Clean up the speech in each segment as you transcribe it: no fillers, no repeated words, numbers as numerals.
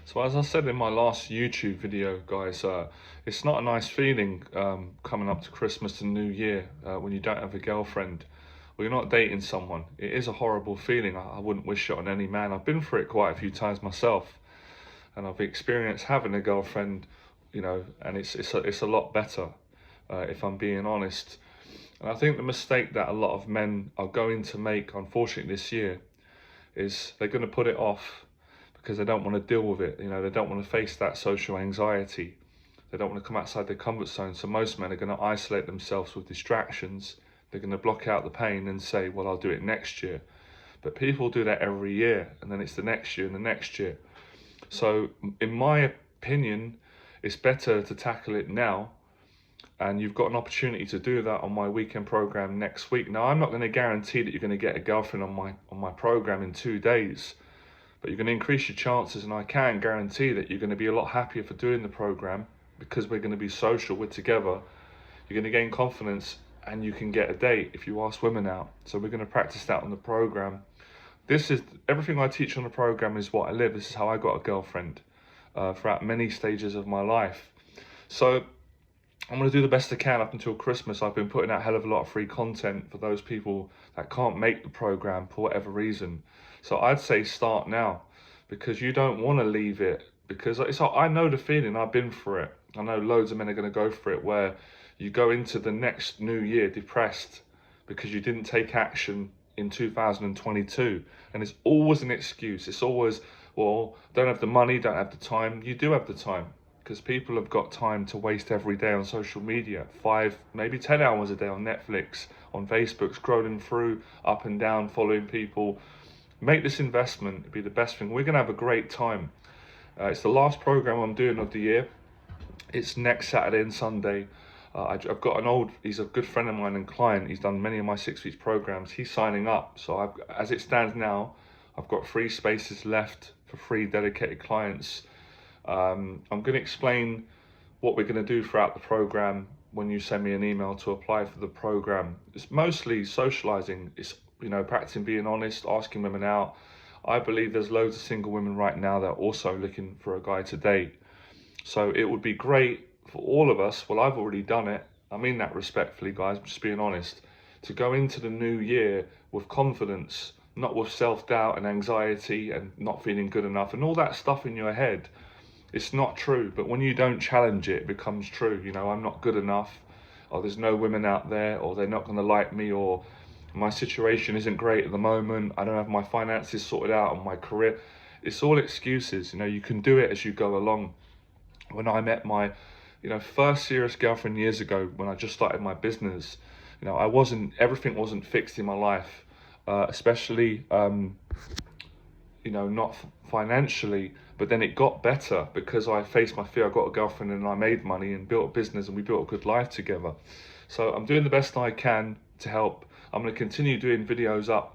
So as I said in my last YouTube video, guys, it's not a nice feeling coming up to Christmas and New Year when you don't have a girlfriend or you're not dating someone. It is a horrible feeling. I wouldn't wish it on any man. I've been through it quite a few times myself, and I've experienced having a girlfriend, and it's a lot better if I'm being honest. And I think the mistake that a lot of men are going to make, unfortunately, this year is they're going to put it off because they don't want to deal with it. They don't want to face that social anxiety. They don't want to come outside their comfort zone. So most men are going to isolate themselves with distractions. They're going to block out the pain and say, well, I'll do it next year. But people do that every year, and then it's the next year and the next year. So in my opinion, it's better to tackle it now. And you've got an opportunity to do that on my weekend program next week. Now, I'm not going to guarantee that you're going to get a girlfriend on my program in 2 days, but you're going to increase your chances, and I can guarantee that you're going to be a lot happier for doing the program because we're going to be social, we're together. You're going to gain confidence, and you can get a date if you ask women out. So we're going to practice that on the program. This is everything I teach on the program is what I live. This is how I got a girlfriend throughout many stages of my life. So I'm going to do the best I can up until Christmas. I've been putting out a hell of a lot of free content for those people that can't make the program for whatever reason. So I'd say start now, because you don't want to leave it, because I know the feeling. I've been through it. I know loads of men are going to go through it, where you go into the next new year depressed because you didn't take action in 2022. And it's always an excuse. It's always, well, don't have the money, don't have the time. You do have the time, because people have got time to waste every day on social media, 5, maybe 10 hours a day on Netflix, on Facebook, scrolling through up and down, following people. Make this investment. It'd be the best thing. We're going to have a great time. It's the last program I'm doing of the year. It's next Saturday and Sunday. I've got he's a good friend of mine and client. He's done many of my 6 weeks programs. He's signing up. So as it stands now, I've got 3 spaces left for 3 dedicated clients. I'm going to explain what we're going to do throughout the program when you send me an email to apply for the program. It's mostly socializing. It's, practicing being honest, asking women out. I believe there's loads of single women right now that are also looking for a guy to date. So it would be great for all of us. Well, I've already done it. I mean that respectfully, guys, I'm just being honest. To go into the new year with confidence, not with self-doubt and anxiety and not feeling good enough and all that stuff in your head. It's not true, but when you don't challenge it, it becomes true. I'm not good enough, or there's no women out there, or they're not going to like me, or my situation isn't great at the moment, I don't have my finances sorted out, on my career. It's all excuses. You can do it as you go along. When I met my first serious girlfriend years ago, when I just started my business, everything wasn't fixed in my life, especially not financially, but then it got better because I faced my fear. I got a girlfriend and I made money and built a business, and we built a good life together. So I'm doing the best I can to help. I'm going to continue doing videos up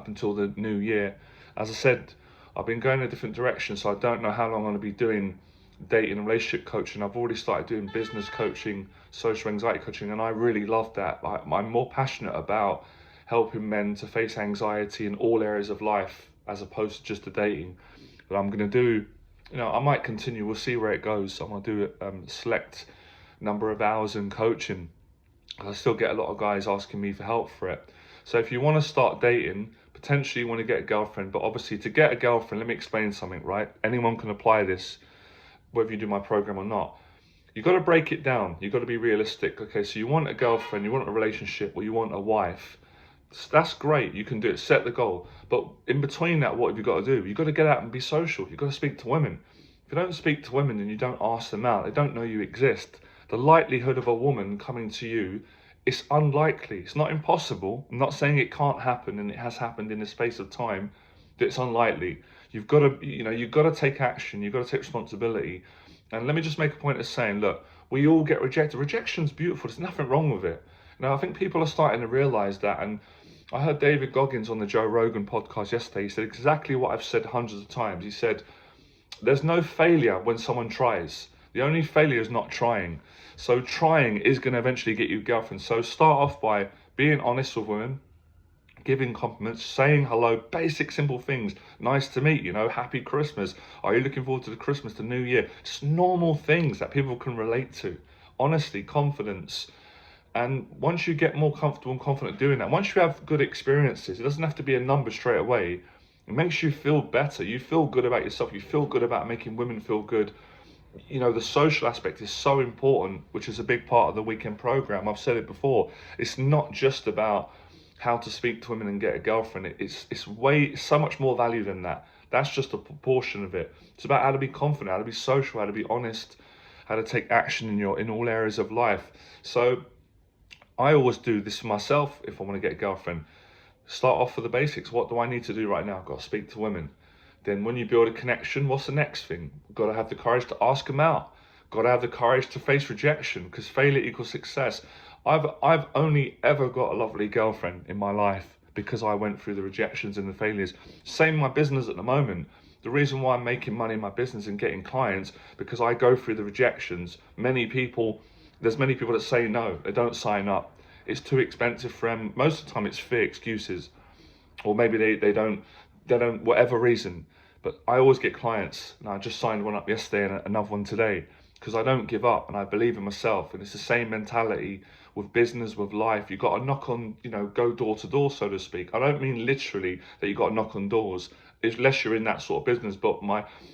until the new year. As I said, I've been going a different direction, so I don't know how long I'm going to be doing dating and relationship coaching. I've already started doing business coaching, social anxiety coaching, and I really love that. I'm more passionate about helping men to face anxiety in all areas of life as opposed to just the dating. But I'm going to do, I might continue. We'll see where it goes. I'm going to do a select number of hours in coaching. I still get a lot of guys asking me for help for it. So if you want to start dating, potentially you want to get a girlfriend, but obviously to get a girlfriend, let me explain something, right? Anyone can apply this, whether you do my program or not. You've got to break it down. You've got to be realistic. Okay, so you want a girlfriend, you want a relationship, or you want a wife. That's great. You can do it. Set the goal. But in between that, what have you got to do? You've got to get out and be social. You've got to speak to women. If you don't speak to women and you don't ask them out, they don't know you exist. The likelihood of a woman coming to you is unlikely. It's not impossible. I'm not saying it can't happen, and it has happened in the space of time, but it's unlikely. You've got to, you've got to take action. You've got to take responsibility. And let me just make a point of saying, look, we all get rejected. Rejection's beautiful. There's nothing wrong with it. I think people are starting to realize that. And I heard David Goggins on the Joe Rogan podcast yesterday. He said exactly what I've said hundreds of times. He said, there's no failure when someone tries. The only failure is not trying. So trying is going to eventually get you a girlfriend. So start off by being honest with women. giving compliments, saying hello, basic simple things. Nice to meet you, happy Christmas. Are you looking forward to the Christmas, the New Year? Just normal things that people can relate to. Honesty, confidence. And once you get more comfortable and confident doing that, once you have good experiences, it doesn't have to be a number straight away. It makes you feel better. You feel good about yourself. You feel good about making women feel good. The social aspect is so important, which is a big part of the weekend program. I've said it before. It's not just about how to speak to women and get a girlfriend. It's so much more value than that. That's just a proportion of it. It's about how to be confident, how to be social, how to be honest, how to take action in all areas of life. So I always do this for myself if I want to get a girlfriend. Start off with the basics. What do I need to do right now? I've got to speak to women. Then when you build a connection, what's the next thing? Got to have the courage to ask them out. Got to have the courage to face rejection, because failure equals success. I've only ever got a lovely girlfriend in my life because I went through the rejections and the failures. Same in my business at the moment. The reason why I'm making money in my business and getting clients, because I go through the rejections. There's many people that say no, they don't sign up. It's too expensive for them. Most of the time it's fear, excuses, or maybe they don't, whatever reason. But I always get clients, and I just signed one up yesterday and another one today, because I don't give up and I believe in myself. And it's the same mentality with business, with life. You've got to knock on, go door to door, so to speak. I don't mean literally that you've got to knock on doors, unless you're in that sort of business. But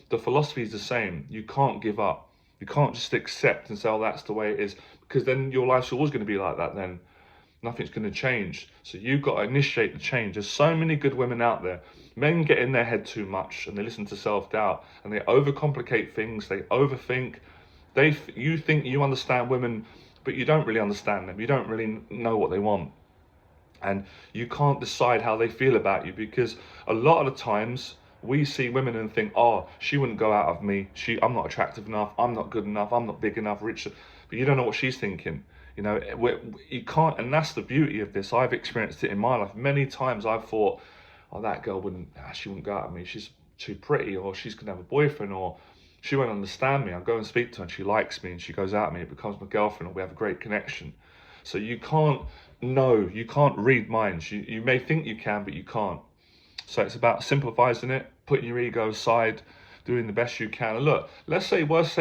the philosophy is the same. You can't give up. You can't just accept and say, oh, that's the way it is, because then your life's always going to be like that then. Nothing's going to change. So you've got to initiate the change. There's so many good women out there. Men get in their head too much and they listen to self-doubt and they overcomplicate things. They overthink. You think you understand women, but you don't really understand them. You don't really know what they want. And you can't decide how they feel about you, because a lot of the times we see women and think, oh, she wouldn't go out of me. I'm not attractive enough. I'm not good enough. I'm not big enough, rich. But you don't know what she's thinking. You can't, and that's the beauty of this. I've experienced it in my life. Many times I've thought, oh, that girl she wouldn't go out of me. She's too pretty, or she's going to have a boyfriend, or she won't understand me. I'll go and speak to her and she likes me and she goes out with me. It becomes my girlfriend, or we have a great connection. So you can't read minds. You may think you can, but you can't. So it's about simplifying it, putting your ego aside, doing the best you can. And look, let's say worst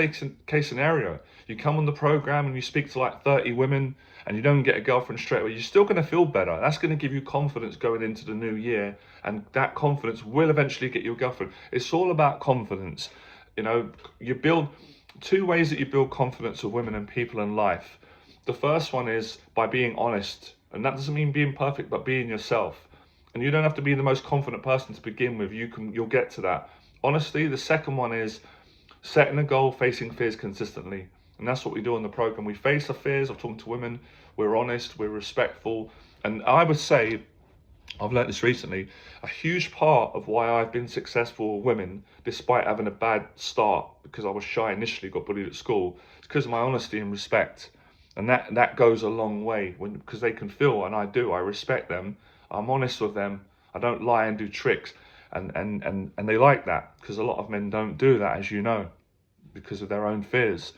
case scenario, you come on the program and you speak to like 30 women and you don't get a girlfriend straight away. You're still going to feel better. That's going to give you confidence going into the new year, and that confidence will eventually get you a girlfriend. It's all about confidence. You build two ways that you build confidence with women and people in life. The first one is by being honest, and that doesn't mean being perfect, but being yourself. And you don't have to be the most confident person to begin with. You'll get to that. Honestly, the second one is setting a goal, facing fears consistently. And that's what we do on the program. We face the fears of talking to women. We're honest, we're respectful. And I would say, I've learned this recently, a huge part of why I've been successful with women, despite having a bad start, because I was shy initially, got bullied at school, it's because of my honesty and respect. And that goes a long way, because they can feel, and I do, I respect them, I'm honest with them, I don't lie and do tricks. And they like that, because a lot of men don't do that, as you know, because of their own fears.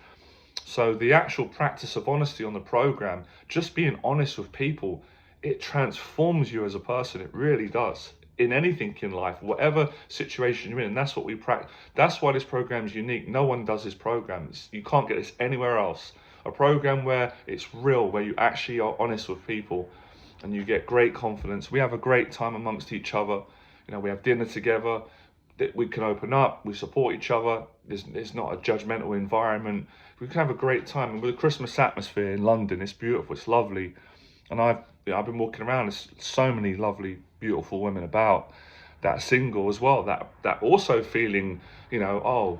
So the actual practice of honesty on the program, just being honest with people, it transforms you as a person. It really does. In anything in life, whatever situation you're in, and that's what we practice. That's why this program is unique. No one does this program. You can't get this anywhere else. A program where it's real, where you actually are honest with people and you get great confidence. We have a great time amongst each other. We have dinner together, that we can open up, we support each other. It's not a judgmental environment. We can have a great time. And with the Christmas atmosphere in London, it's beautiful, it's lovely. And I've been walking around, there's so many lovely, beautiful women about that are single as well, that also feeling, a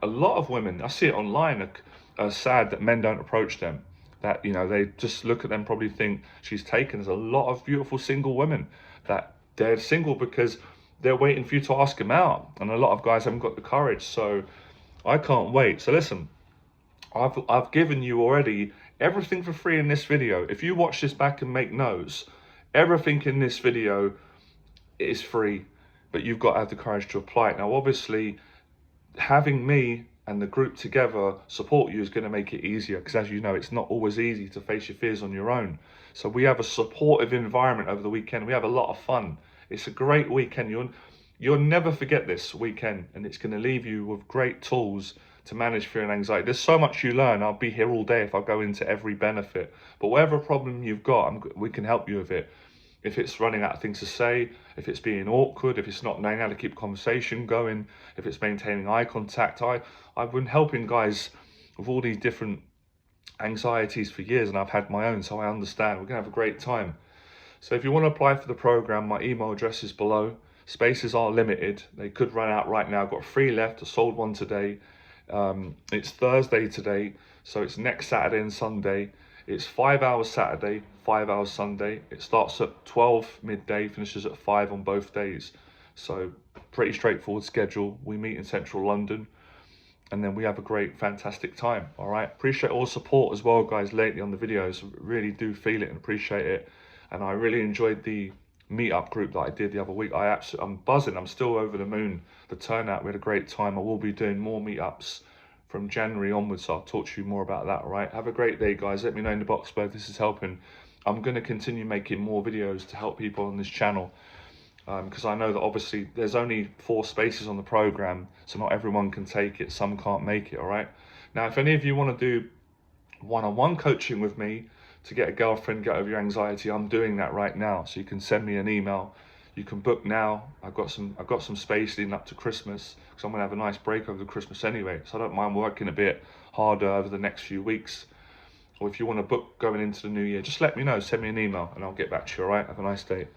lot of women, I see it online, are sad that men don't approach them. That, they just look at them, probably think she's taken. There's a lot of beautiful single women that they're single because they're waiting for you to ask them out. And a lot of guys haven't got the courage. So I can't wait. So listen, I've given you already everything for free in this video. If you watch this back and make notes, everything in this video is free, but you've got to have the courage to apply it. Now, obviously, having me and the group together support you is going to make it easier, because as you know, it's not always easy to face your fears on your own. So we have a supportive environment over the weekend. We have a lot of fun. It's a great weekend. You'll never forget this weekend, and it's going to leave you with great tools to manage fear and anxiety. There's so much you learn. I'll be here all day if I go into every benefit. But whatever problem you've got, we can help you with it. If it's running out of things to say, if it's being awkward, if it's not knowing how to keep conversation going, if it's maintaining eye contact. I've been helping guys with all these different anxieties for years, and I've had my own, so I understand. We're going to have a great time. So if you want to apply for the program, my email address is below. Spaces are limited. They could run out right now. I've got 3 left. I sold 1 today. It's Thursday today, so it's next Saturday and Sunday. It's 5 hours Saturday, 5 hours Sunday. It starts at 12 midday, finishes at 5 on both days. So pretty straightforward schedule. We meet in central London, and then we have a great, fantastic time. All right. Appreciate all the support as well, guys, lately on the videos. Really do feel it and appreciate it. And I really enjoyed the meetup group that I did the other week. I'm buzzing. I'm still over the moon. The turnout, we had a great time. I will be doing more meetups from January onwards, so I'll talk to you more about that. All right. Have a great day, guys. Let me know in the box below if this is helping. I'm going to continue making more videos to help people on this channel, because I know that obviously there's only 4 spaces on the program, so not everyone can take it. Some can't make it. All right. Now, if any of you want to do one-on-one coaching with me to get a girlfriend, get over your anxiety, I'm doing that right now. So you can send me an email. You can book now. I've got some space leading up to Christmas, because I'm gonna have a nice break over the Christmas anyway. So I don't mind working a bit harder over the next few weeks. Or if you want to book going into the new year, just let me know. Send me an email and I'll get back to you. All right. Have a nice day.